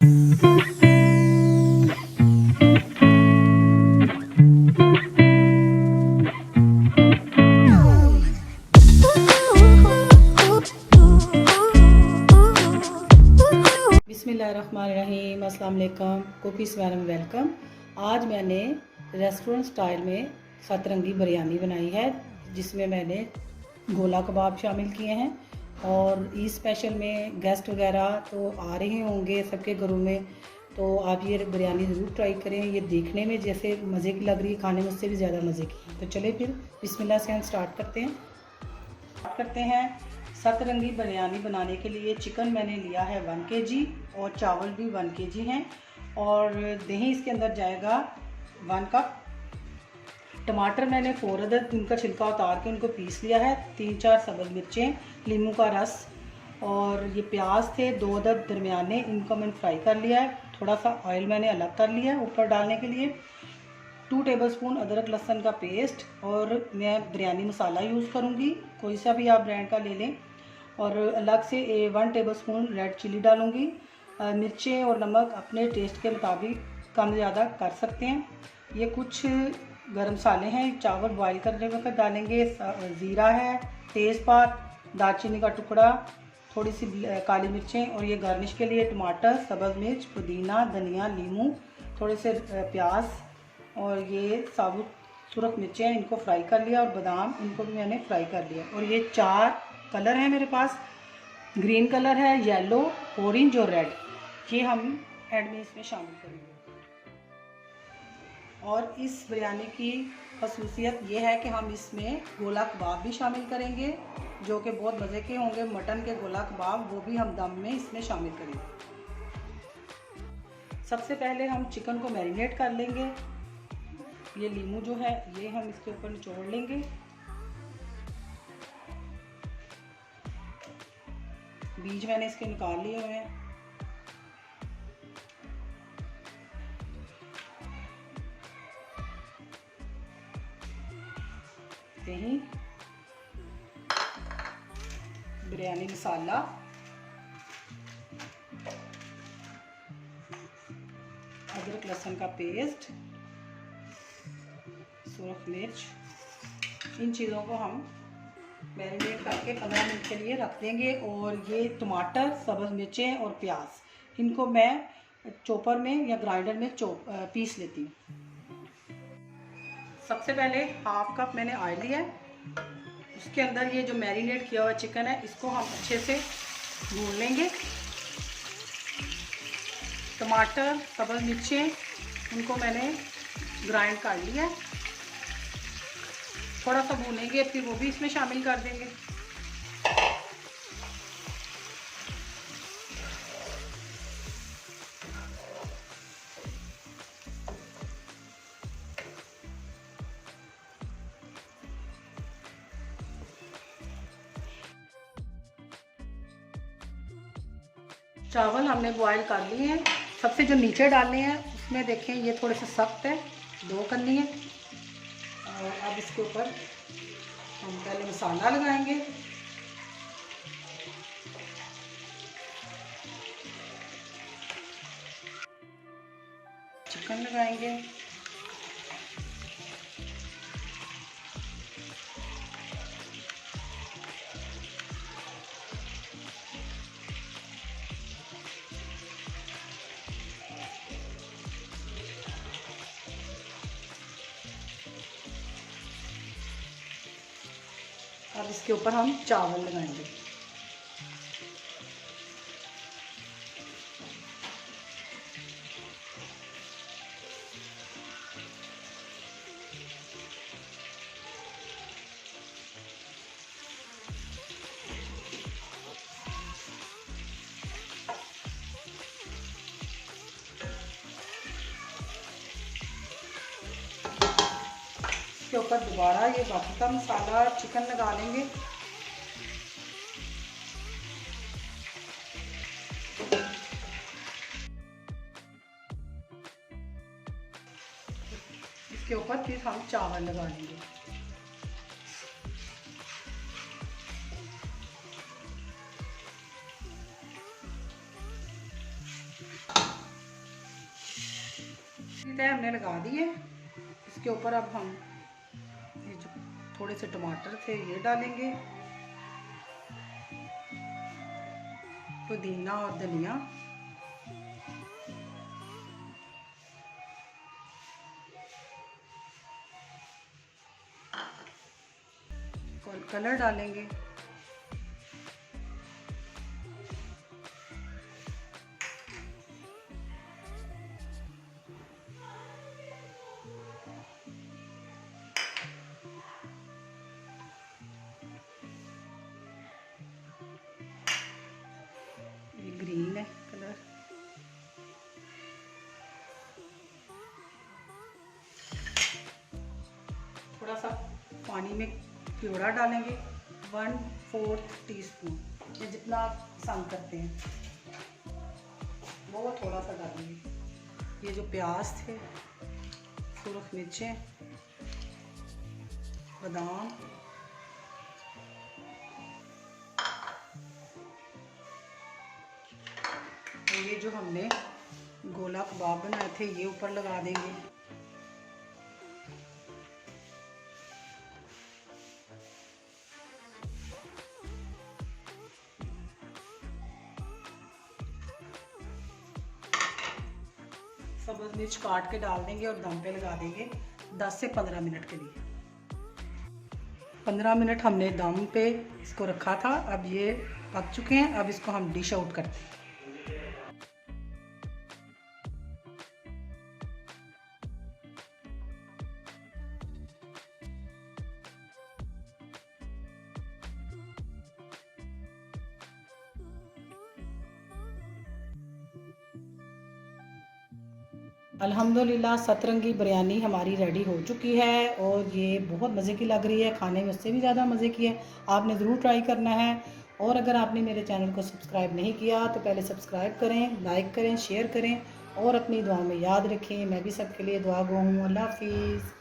बिस्मिल्लाहिर्रहमानिर्रहीम, अस्सलाम वालेकुम। Cookies madam welcome. आज मैंने रेस्टोरेंट स्टाइल में सतरंगी बिरयानी बनाई है, जिसमें मैंने गोला कबाब शामिल किए हैं। और ईद स्पेशल में गेस्ट वगैरह तो आ रहे होंगे सबके घरों में, तो आप ये बिरयानी ज़रूर ट्राई करें। ये देखने में जैसे मज़े की लग रही है, खाने में उससे भी ज़्यादा मज़े की। तो चले फिर बिस्मिल्लाह से हम स्टार्ट करते हैं। सतरंगी बिरयानी बनाने के लिए चिकन मैंने लिया है 1 kg और चावल भी 1 kg हैं। और दही इसके अंदर जाएगा 1 कप। टमाटर मैंने 4 अदद उनका छिलका उतार के उनको पीस लिया है। 3-4 सब्ज़ मिर्चें, नींबू का रस, और ये प्याज थे 2 अदद दरमियाने, इनको मैंने फ्राई कर लिया है। थोड़ा सा ऑयल मैंने अलग कर लिया है ऊपर डालने के लिए। 2 टेबलस्पून अदरक लहसुन का पेस्ट, और मैं बिरयानी मसाला यूज़ करूँगी, कोई सा भी आप ब्रांड का ले लें। और अलग से 1 टेबलस्पून रेड चिली डालूँगी। मिर्चें और नमक अपने टेस्ट के मुताबिक कम ज़्यादा कर सकते हैं। ये कुछ गरम मसाले हैं, चावल बॉईल करने वक्त डालेंगे। ज़ीरा है, तेज़पात, दालचीनी का टुकड़ा, थोड़ी सी काली मिर्चें, और ये गार्निश के लिए टमाटर, सब्ज़ मिर्च, पुदीना, धनिया, नींबू, थोड़े से प्याज, और ये साबुत सुरख मिर्चें, इनको फ्राई कर लिया। और बादाम, इनको भी मैंने फ्राई कर लिया। और ये 4 कलर हैं मेरे पास। ग्रीन कलर है, येलो, ऑरेंज और रेड। ये हम एंड में इसमें शामिल करेंगे। और इस बिरयानी की खसूसियत ये है कि हम इसमें गोला कबाब भी शामिल करेंगे, जो कि बहुत मज़े के होंगे। मटन के गोला कबाब, वो भी हम दम में इसमें शामिल करेंगे। सबसे पहले हम चिकन को मैरिनेट कर लेंगे। ये नींबू जो है ये हम इसके ऊपर निचोड़ लेंगे। बीज मैंने इसके निकाल लिए हुए हैं। दही, बिरयानी मसाला, अदरक लहसुन का पेस्ट, सुरख मिर्च, इन चीज़ों को हम मैरिनेट करके 15 मिनट के लिए रख देंगे। और ये टमाटर, सब्ज़ मिर्चें और प्याज, इनको मैं चॉपर में या ग्राइंडर में पीस लेती हूँ। सबसे पहले 1/2 कप मैंने ऑयल लिया है। उसके अंदर ये जो मैरिनेट किया हुआ चिकन है, इसको हम अच्छे से भून लेंगे। टमाटर, सब्ज़ मिर्चें, उनको मैंने ग्राइंड कर लिया है। थोड़ा सा भूनेंगे, फिर वो भी इसमें शामिल कर देंगे। चावल हमने बॉईल कर लिए हैं। सबसे जो नीचे डालने हैं उसमें देखें ये थोड़े से सख्त है, 2 करनी है। और अब इसके ऊपर हम पहले मसाला लगाएंगे। चिकन लगाएंगे। अब इसके ऊपर हम चावल लगाएंगे। इसके ऊपर दोबारा ये बाकी का मसाला चिकन लगा लेंगे। इसके ऊपर फिर हम चावल लगा लेंगे। तय हमने लगा दी है। इसके ऊपर अब हम ये जो थोड़े से टमाटर थे ये डालेंगे, पुदीना और धनिया, और कलर डालेंगे। ये ग्रीन है कलर। थोड़ा सा पानी में प्योरा डालेंगे, 1/4 टीस्पून, ये जितना आप पसंद करते हैं वो थोड़ा सा डालेंगे। ये जो प्याज थे, सुरख मिर्चें, बादाम, ये जो हमने गोला कबाब बनाए थे ये ऊपर लगा देंगे। सब्ज़ मिर्च काट के डाल देंगे और दम पे लगा देंगे 10 से 15 मिनट के लिए। 15 मिनट हमने दम पे इसको रखा था। अब ये पक चुके हैं। अब इसको हम डिश आउट करते हैं। अल्हम्दुलिल्लाह सतरंगी बिरयानी हमारी रेडी हो चुकी है और ये बहुत मज़े की लग रही है, खाने में उससे भी ज़्यादा मज़े की है। आपने ज़रूर ट्राई करना है। और अगर आपने मेरे चैनल को सब्सक्राइब नहीं किया तो पहले सब्सक्राइब करें, लाइक करें, शेयर करें और अपनी दुआ में याद रखें। मैं भी सबके लिए दुआ गो हूँ। अल्लाह हाफिज़।